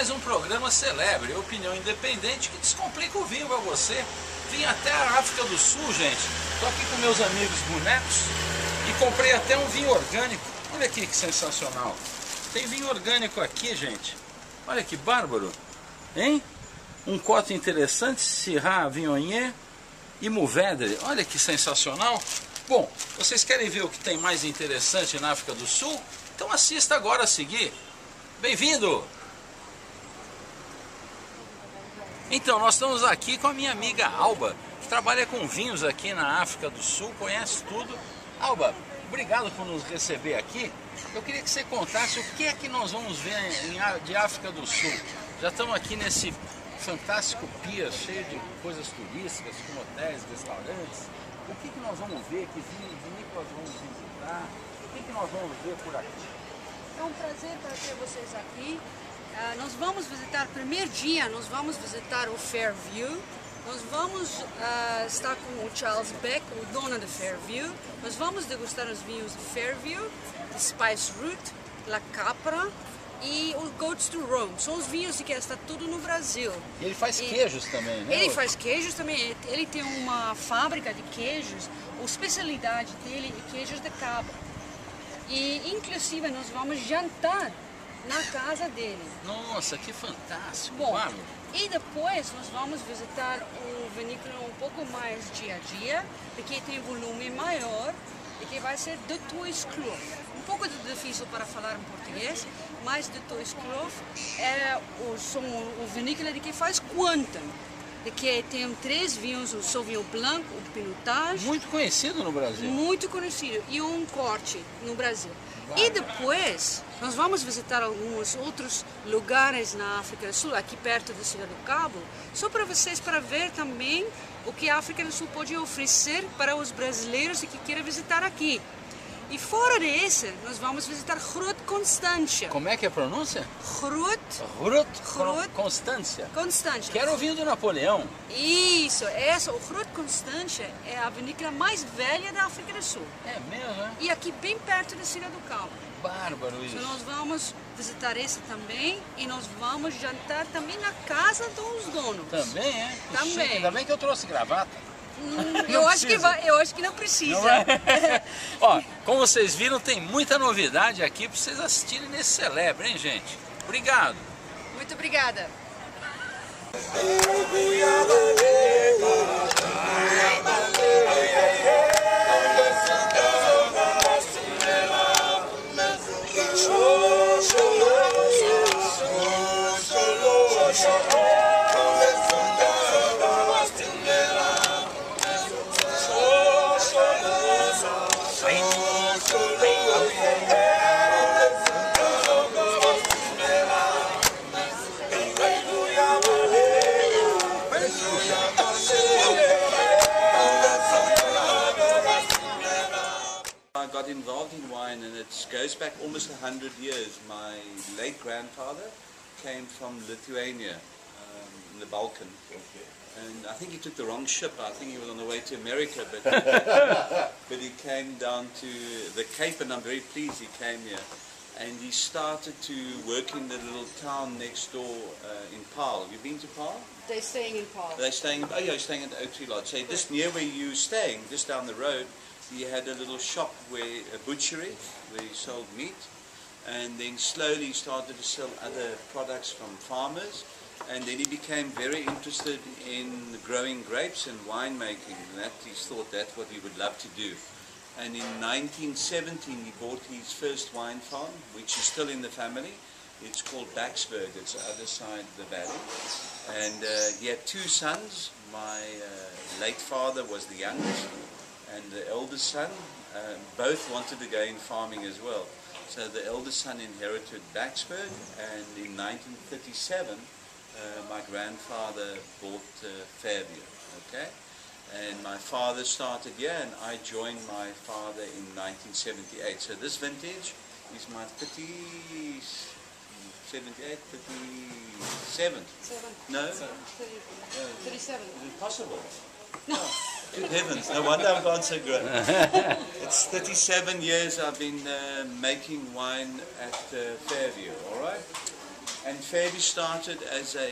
mais um programa Celebre, opinião independente que descomplica o vinho para você. Vim até a África do Sul, gente. Tô aqui com meus amigos bonecos e comprei até um vinho orgânico. Olha aqui que sensacional. Tem vinho orgânico aqui, gente. Olha que bárbaro, hein? Um cote interessante, Syrah, Viognier e Mourvèdre. Olha que sensacional. Bom, vocês querem ver o que tem mais interessante na África do Sul? Então assista agora a seguir. Bem-vindo! Então, nós estamos aqui com a minha amiga Alba, que trabalha com vinhos aqui na África do Sul, conhece tudo. Alba, obrigado por nos receber aqui. Eu queria que você contasse o que é que nós vamos ver de África do Sul. Já estamos aqui nesse fantástico pier cheio de coisas turísticas, como hotéis, restaurantes. O que nós vamos ver, que vinícolas vamos visitar, o que nós vamos ver por aqui? É um prazer para ter vocês aqui. Nós vamos visitar, primeiro dia, nós vamos visitar o Fairview. Nós vamos estar com o Charles Beck, o dono do Fairview. Nós vamos degustar os vinhos do Fairview, Spice Root, La Capra e o Goats to Rome. São os vinhos que está tudo no Brasil. E ele faz queijos também, né? Ele faz queijos também. Ele tem uma fábrica de queijos. A especialidade dele é queijos de cabra. E inclusive nós vamos jantar na casa dele. Nossa, que fantástico! Bom, claro. E depois nós vamos visitar o vinícola um pouco mais dia a dia, porque tem volume maior e que vai ser de Toisclof. Um pouco difícil para falar em português, mas de Toisclof é o vinícola de que faz Quantum, de que tem 3 vinhos, o Sauvignon Blanc, o Pinotage. Muito conhecido no Brasil. Muito conhecido, e um corte no Brasil. E depois nós vamos visitar alguns outros lugares na África do Sul, aqui perto da Cidade do Cabo, só para vocês, para ver também o que a África do Sul pode oferecer para os brasileiros que querem visitar aqui. E fora desse, nós vamos visitar Groot Constantia. Como é que é a pronúncia? Groot Constantia. Constantia. Que era o vinho do Napoleão. Isso, o Groot Constantia é a vinícola mais velha da África do Sul. É mesmo, né? E aqui bem perto da Cidade do Cabo. Bárbaro isso. Então nós vamos visitar esse também e nós vamos jantar também na casa dos donos. Também, é? Que Também. chique. Ainda bem que eu trouxe gravata. Eu acho que não precisa. Não é? Ó, como vocês viram, tem muita novidade aqui para vocês assistirem nesse Celebre, hein, gente? Obrigado. Muito obrigada. I got involved in wine, and it goes back almost 100 years. My late grandfather came from Lithuania, in the Balkan, and I think he took the wrong ship. I think he was on the way to America, but but he came down to the Cape, and I'm very pleased he came here. And he started to work in the little town next door in Paarl. Have you been to Paarl? They're staying in Paarl. They're staying. Oh, yeah, you're staying at the Oak Tree Lodge. So just near where you're staying, just down the road, he had a little shop where a butchery where he sold meat, and then slowly he started to sell other products from farmers, and then he became very interested in growing grapes and winemaking, and that he thought that's what he would love to do. And in 1917 he bought his first wine farm, which is still in the family. It's called Backsburg, it's the other side of the valley. And he had 2 sons. My late father was the youngest, and the eldest son, both wanted to go in farming as well. So the eldest son inherited Backsburg, and in 1937 my grandfather bought Fairview. Okay? And my father started here, and I joined my father in 1978. So this vintage is my 78, 37. No? 37. Is it possible? Good heavens, no wonder I've gone so good. It's 37 years I've been making wine at Fairview, all right? And Fairview started as a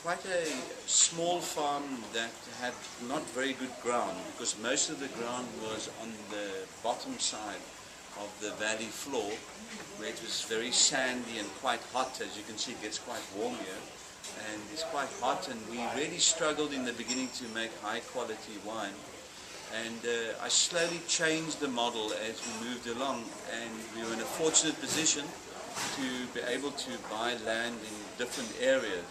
quite a small farm that had not very good ground, because most of the ground was on the bottom side of the valley floor, where it was very sandy and quite hot. As you can see, it gets quite warm here, and it's quite hot, and we really struggled in the beginning to make high quality wine. And I slowly changed the model as we moved along, and we were in a fortunate position to be able to buy land in different areas.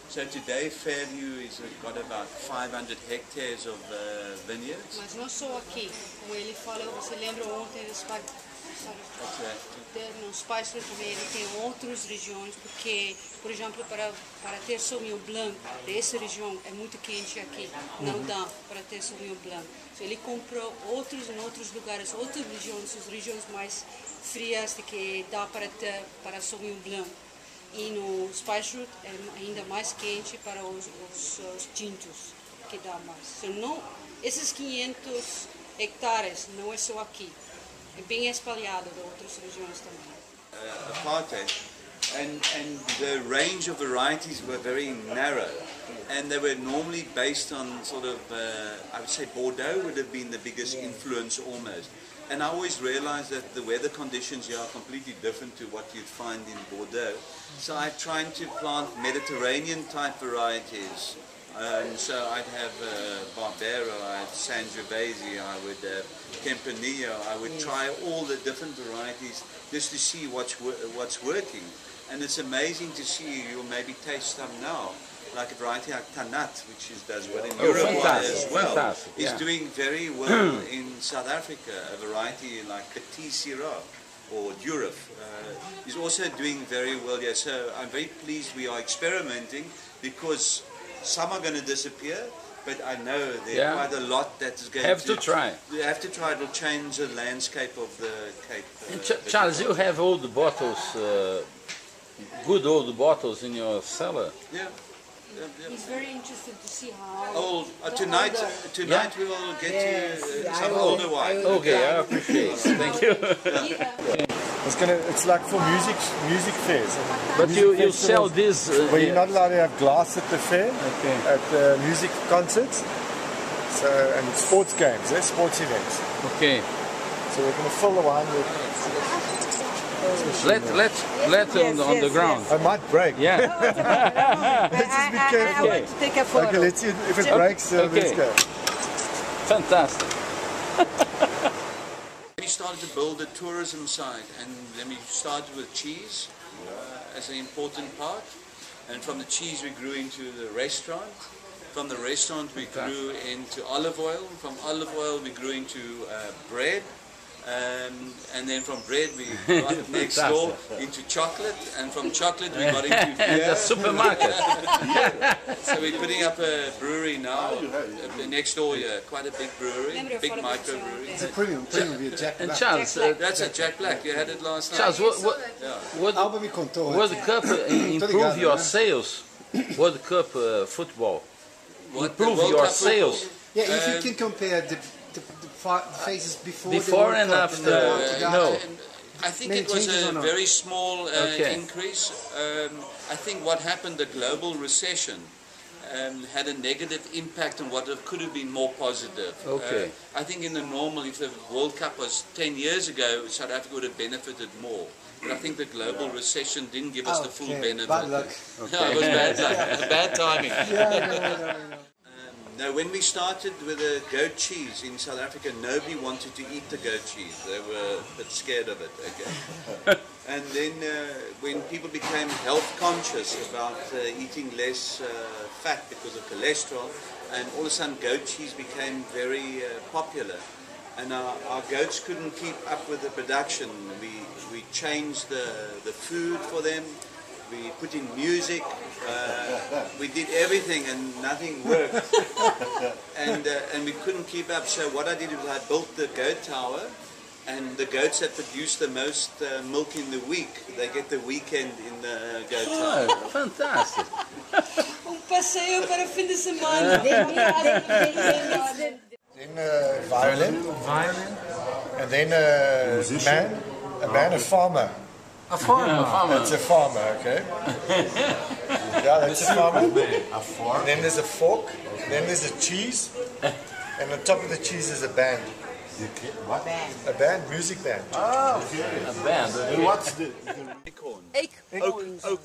So today Fairview is got about 500 hectares of vineyards. Mas não só aqui, como ele falou, você lembra ontem dos pais, nos pais também ele tem outras regiões, porque, por exemplo, para ter Sauvignon Blanc dessa região é muito quente aqui, não dá para ter Sauvignon Blanc. Então, ele comprou outros em outros lugares, outras regiões, as regiões mais frias de que dá para ter para Sauvignon Blanc. E no Spice é ainda mais quente para os tintos, que dá mais. Então, não, esses 500 hectares não é só aqui, é bem espalhado de outras regiões também. Apartheid, and the range of varieties were very narrow, and they were normally based on sort of, I would say Bordeaux would have been the biggest influence almost. And I always realized that the weather conditions here are completely different to what you'd find in Bordeaux. So I tried to plant Mediterranean type varieties. So I'd have Barbero, I'd Sangiovese, I would have Tempranillo. I would try all the different varieties just to see what's working. And it's amazing to see, you'll maybe taste some now, like a variety like Tanat, which does well in Uruguay as well, is doing very well in South Africa. A variety like Petit Syrah or Durif is also doing very well here. So I'm very pleased we are experimenting, because some are going to disappear, but I know there are quite a lot that is going to try. You have to try. It will change the landscape of the Cape. And Charles, you have old bottles, good old bottles in your cellar. Yeah. He's very interested to see how old. Tonight we will get you some older wine. Okay, I appreciate it. Thank you. It's like for music fairs. But you sell this... Well, you're not allowed to have glass at the fair, at music concerts, and sports games, sports events. Okay. So we're going to fill the wine with... Let on the ground. I might break. Yeah. Let's just be careful. I want to take a photo. Okay, let's see if it breaks. Let's go. Fantastic. We started to build the tourism side, and then we started with cheese as an important part. And from the cheese we grew into the restaurant. From the restaurant we grew into olive oil. From olive oil we grew into bread. And then from bread we got next door into chocolate, and from chocolate we got into beer. The supermarket. So we're putting up a brewery now, next door here, quite a big brewery, big microbrewery. It's a premium Jack Black. And Charles, that's a Jack Black, you had it last night. Charles, World Cup improve your sales? World Cup football improve your sales? Yeah, if you can compare the phases before and after, no. I think it was a very small increase. I think what happened, the global recession had a negative impact on what could have been more positive. Okay. I think in the normal, if the World Cup was 10 years ago, South Africa would have benefited more. But I think the global recession didn't give us the full benefit. Bad luck. No, it was bad luck. Bad timing. Now, when we started with the goat cheese in South Africa, nobody wanted to eat the goat cheese. They were a bit scared of it. Okay. And then when people became health conscious about eating less fat because of cholesterol, and all of a sudden goat cheese became very popular. And our goats couldn't keep up with the production. We changed the food for them. We put in music, we did everything and nothing worked, and we couldn't keep up. So what I did was I built the goat tower, and the goats that produce the most milk in the week, they get the weekend in the goat tower. Oh, fantastic. Passeio para fim de semana. Then violin, and then a man, a farmer. A farmer. It's a farmer, okay? Yeah, that's a farmer. A fork. And then there's a fork. Then there's a cheese. And on top of the cheese is a band. What? A band, music band. Oh, okay. A band. And what's the Acorn. Acorns. Oak.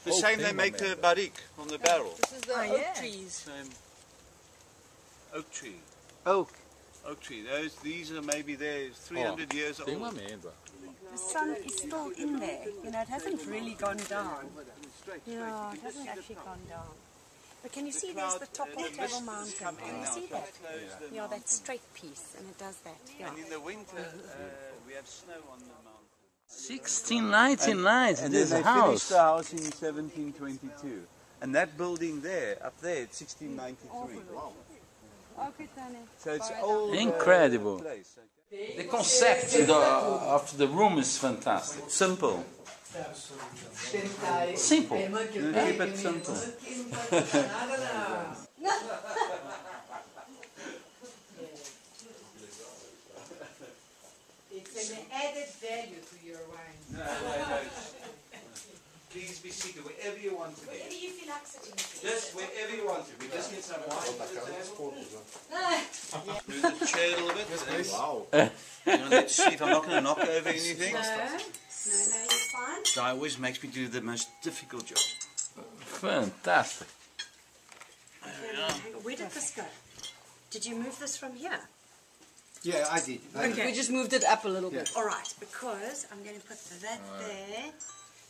The same they make the barrique on the barrel. This is the oak trees. Same. Oak tree. Oak. Oak tree. These are maybe they're 300 years Tem uma old. amêndoa. The sun is still in there. You know, it hasn't really gone down. Yeah, it hasn't actually gone down. But can you see there's the top of Table Mountain? Can you see that? Yeah, that straight piece, and it does that. Yeah. And in the winter, we have snow on the mountain. 1699, And this then they house. finished the house in 1722. And that building there, up there, it's 1693. Okay, Tony. So it's old. Incredible. Place. The concept of the room is fantastic. Simple. Simple. You keep it simple. It's an added value to your wine. No. Please be seated wherever you want to be. Wherever you feel like sitting. Just wherever you want to. We just need some wine for the table. Move the chair a little bit. wow? You want to see if I'm not going to knock over anything? No, you're fine. Guy always makes me do the most difficult job. Fantastic. Where did this go? Did you move this from here? Yeah, I did. We just moved it up a little bit. All right, because I'm going to put that there.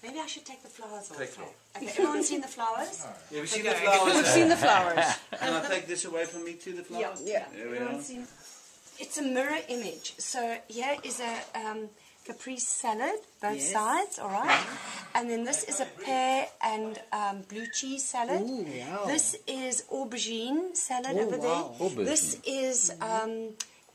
Maybe I should take the flowers off. Take it off. Okay, everyone seen the flowers? Yeah, we've seen the flowers. We've seen the flowers. Can I take this away from me too, the flowers? Yeah. There we Everyone are. seen? It's a mirror image. So here is a caprese salad, both sides, all right? And then this is a pear and blue cheese salad. Ooh, wow. This is aubergine salad Oh, over wow. there. This is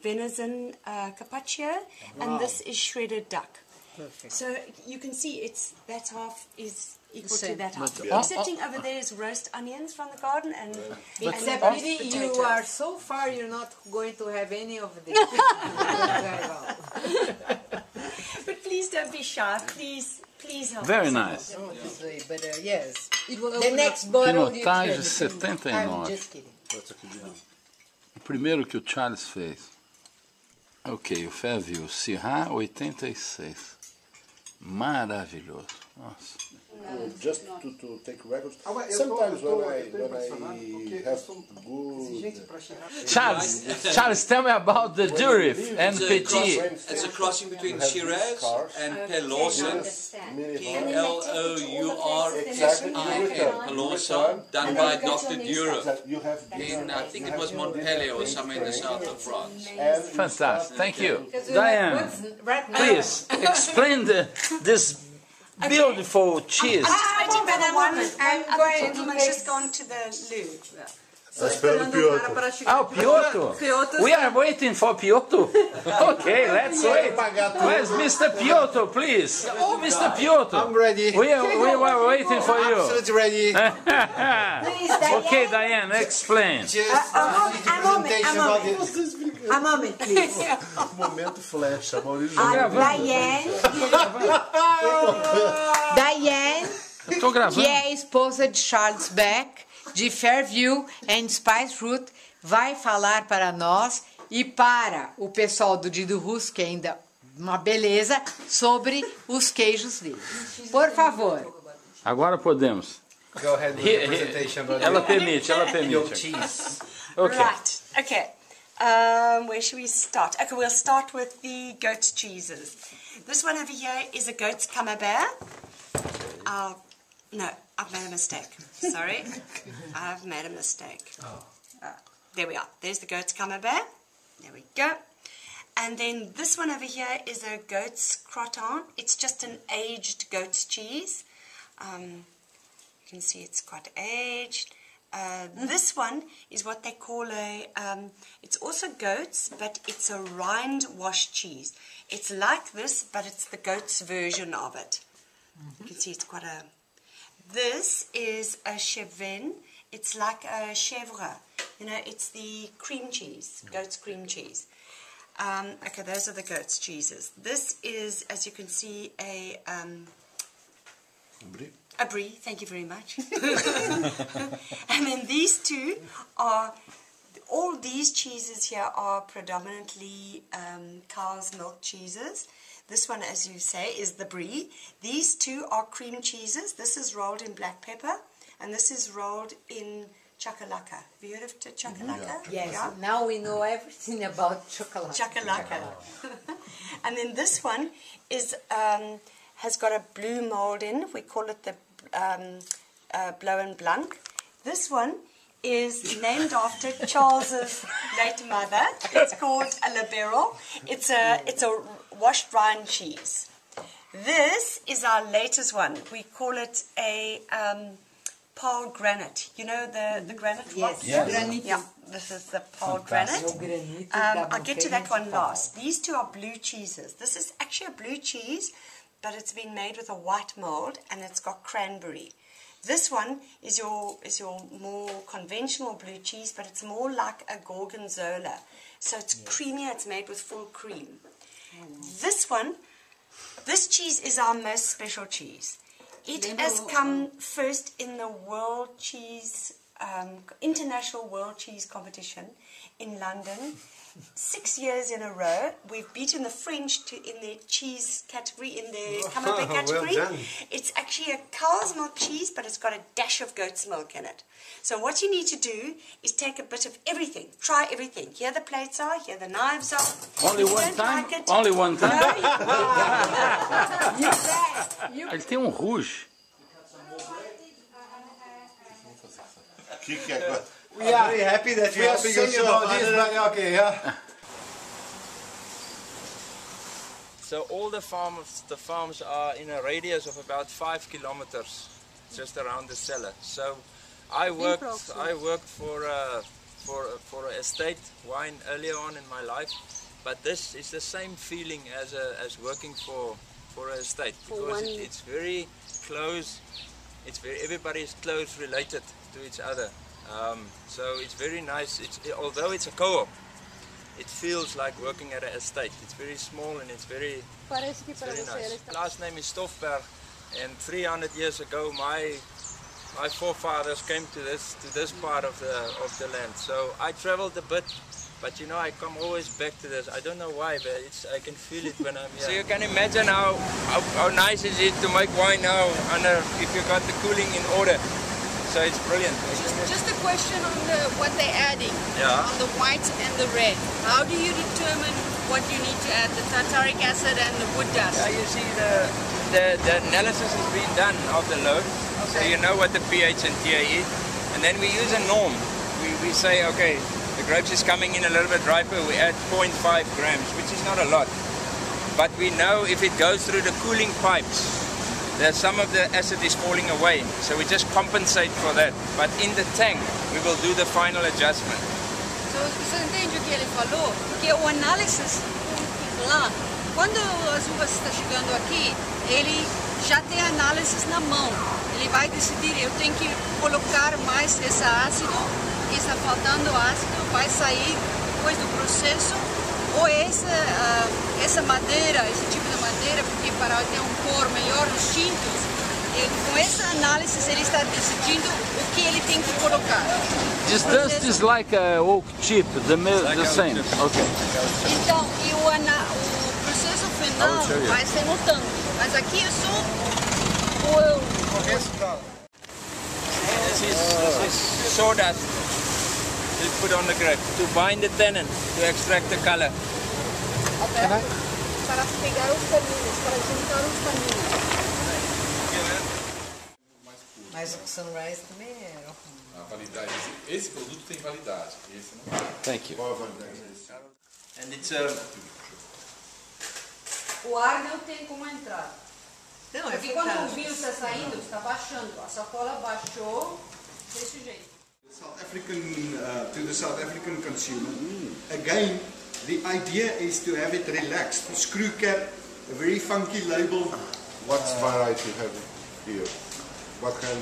venison carpaccio, and this is shredded duck. Perfect. So you can see that half is equal to same. that half. But- Excepting over there is roast onions from the garden and Except roast really, you potatoes. are so far, you're not going to have any of this. Very well. But please don't be shy. Please help. Very us. nice. Not this way, but yes. It will The open next bottle you Pinotage can. 79. I'm just kidding. O primeiro que o Charles fez. Ok, o Fairview, Syrah 86. Maravilhoso. Nossa. Just to take records. Sometimes when I have good Charles, tell me about the Durif and Petit. It's a crossing between Shiraz and Pelosin. P-L-O-U-R-S-I-N. Pelosin, done by Dr. Durif you have in, I think it was Montpellier or somewhere in the south of France. Fantastic. Thank you. Because we have Diane, goods right now. please explain this beautiful cheese. Waiting for the one. I'm Other going to gentleman's make- just gone to the loo. esperando o Piotr. Oh, Piotr. We are waiting for Piotr. Okay, let's wait. Where's Mr. Piotr, please? Oh, Mr. Piotr. I'm ready. We were waiting for you. Absolutely ready. Okay, Diane, explain. Just presentation about it. A moment, please. Momento flecha, Maurício. Diane, Eu tô gravando. que é a esposa de Charles Beck, de Fairview and Spice Root, vai falar para nós e para o pessoal do Dido Russo, que ainda é uma beleza, sobre os queijos dele. Por favor. Agora podemos. Go ahead with the presentation about Ela the permite, ela your permite. cheese. Okay. Right. Okay. Where should we start? Okay, we'll start with the goat cheeses. This one over here is a goat's camembert. No, I've made a mistake. Sorry. I've made a mistake. There we are. There's the goat's camembert. There we go. And then this one over here is a goat's croton. It's just an aged goat's cheese. You can see it's quite aged. This one is what they call it's also goat's, but it's a rind wash cheese. It's like this, but it's the goat's version of it. You can see it's quite a... This is a chèvre. It's like a chèvre. You know, it's the cream cheese, goat's cream cheese. Okay, those are the goat's cheeses. This is, as you can see, a Brie. A brie, thank you very much. And then these two are, all these cheeses here are predominantly cow's milk cheeses. This one, as you say, is the brie. These two are cream cheeses. This is rolled in black pepper, and this is rolled in chakalaka. Have you heard of chakalaka? Yes, yeah. Now we know everything about chocolate. Chakalaka. And then this one is has got a blue mold in. We call it the Blow and Blanc. This one is named after Charles's late mother. It's called a liberal. It's a washed rind cheese. This is our latest one. We call it a Paul granite. You know the granite? Yes. Granite. Yeah, this is the Paul granite. I'll get to that one last. These two are blue cheeses. This is actually a blue cheese, but it's been made with a white mold, and it's got cranberry. This one is your more conventional blue cheese, but it's more like a gorgonzola. So it's creamier, it's made with full cream. This cheese is our most special cheese. It has come first in the World Cheese, International World Cheese Competition in London. 6 years in a row. We've beaten the French in their cheese category, in the camembert category. Well done. It's actually a cow's milk cheese, but it's got a dash of goat's milk in it. So what you need to do is take a bit of everything. Try everything. Here the plates are, here the knives are. Only one time? Like Only one time? No, Ele tem rouge. We are very happy that you're helping yourself. Okay, yeah. So all the farms are in a radius of about 5 kilometers, just around the Cele. So I worked for an estate wine earlier on in my life, but this is the same feeling as working for an estate, because it's very close. Everybody is close related to each other. So it's very nice. Although it's a co-op, it feels like working at an estate. It's very small and it's very nice. Last name is Stoffberg, and 300 years ago my forefathers came to this part of the land. So I traveled a bit, but you know, I come always back to this. I don't know why, but I can feel it when I'm here. So you can imagine how nice is it to make wine now if you got the cooling in order. So it's brilliant. Just a question on what they're adding, on the white and the red. How do you determine what you need to add, the tartaric acid and the wood dust? Yeah, you see the analysis has been done of the load, so you know what the pH and TA is, and then we use a norm. We say, okay, the grapes is coming in a little bit riper, we add 0.5 grams, which is not a lot. But we know if it goes through the cooling pipes, that some of the acid is falling away, so we just compensate for that. But in the tank, we will do the final adjustment. So, você entende o que ele falou? Porque o análise lá, quando as uvas estão chegando aqui, ele já tem análises na mão. Ele vai decidir, eu tenho que colocar mais esse ácido, está faltando ácido, vai sair depois do processo, ou essa madeira, esse tipo de madeira, porque para ter cor melhor nos tintos, com essa análise ele está decidindo o que ele tem que colocar. This dust is like a oak chip, the same. Okay. Então, e o processo final vai ser no tanque, mas aqui é só o resultado. This is sawdust we put on the grape to bind the tannin, to extract the color. Okay. Para pegar os caminhos, para juntar os caminhos. Mas o Sunrise também era. A validade, esse produto tem validade, esse não tem. Thank you. Qual a validade? And it's O ar não tem como entrar. Não, porque quando o vinho está saindo, está baixando. A sacola baixou desse jeito. South African to the South African consumer. Again, the idea is to have it relaxed. Screw cap, a very funky label. What variety have you here? What kind?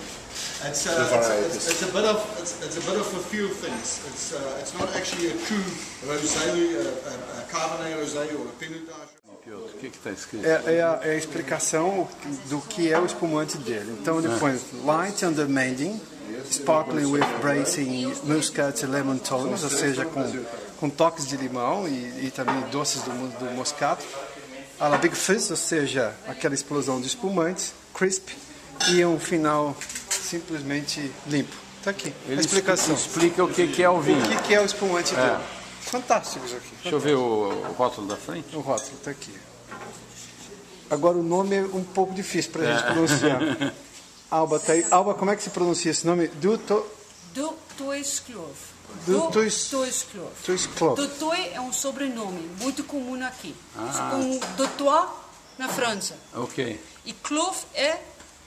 It's a bit of a few things. It's not actually a true rosé, a Cabernet rosé or a Pinotage. Piotr, o que está escrito? É a explicação do que é o espumante dele. Então ele põe light on the mending, sparkling with bracing muscat e lemon tones, ou seja, com toques de limão e também doces do moscato. A la Big Fizz, ou seja, aquela explosão de espumantes, crisp, e um final simplesmente limpo. Está aqui, a explicação. Explica o que é o vinho. O que é o espumante dele. Fantástico isso aqui. Deixa eu ver o rótulo da frente. O rótulo está aqui. Agora o nome é um pouco difícil para a gente pronunciar. Alba, tá aí. Alba, como é que se pronuncia esse nome? Du Toiskloof. Du Tois é um sobrenome muito comum aqui. Com Du Tois na França. Ok. E Kloof é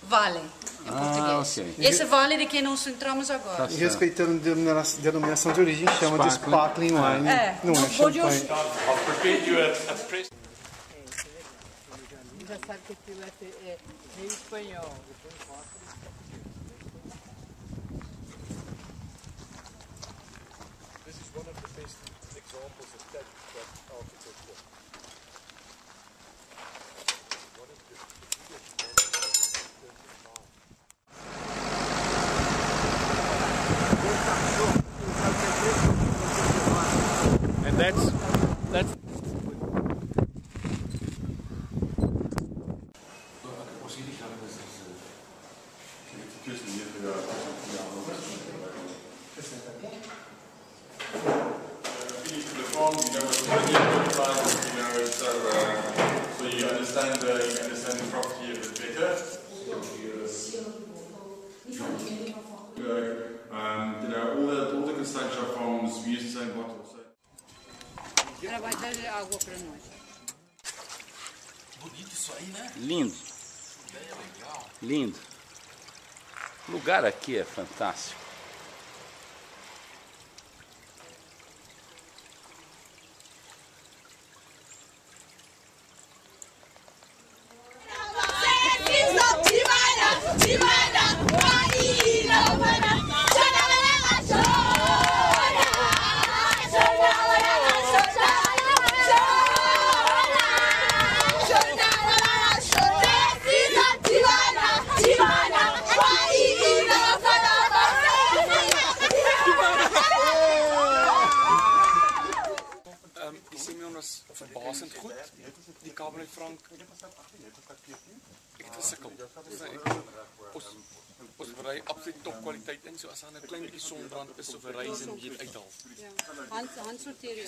vale em português. Okay. Esse vale de que nós entramos agora. E respeitando a denominação de origem, chama de sparkling wine. Não é champanhe. Já sabe que aquilo é meio espanhol. This is one of the best examples of that architecture. One of the biggest and that's so you understand the property a bit better. All the construction farms we use the same bottle. Ela vai dar água para nós. Bonito isso aí, né? Lindo. Lindo. O lugar aqui é fantástico. Verbasend goed. Die Cabernet Franc. Ek het gesukkel. Ons berei absoluut top kwaliteit in, so as daar 'n klein bietjie sonbrand is of 'n reis en jy dit uithaal. Hand sorteer jy.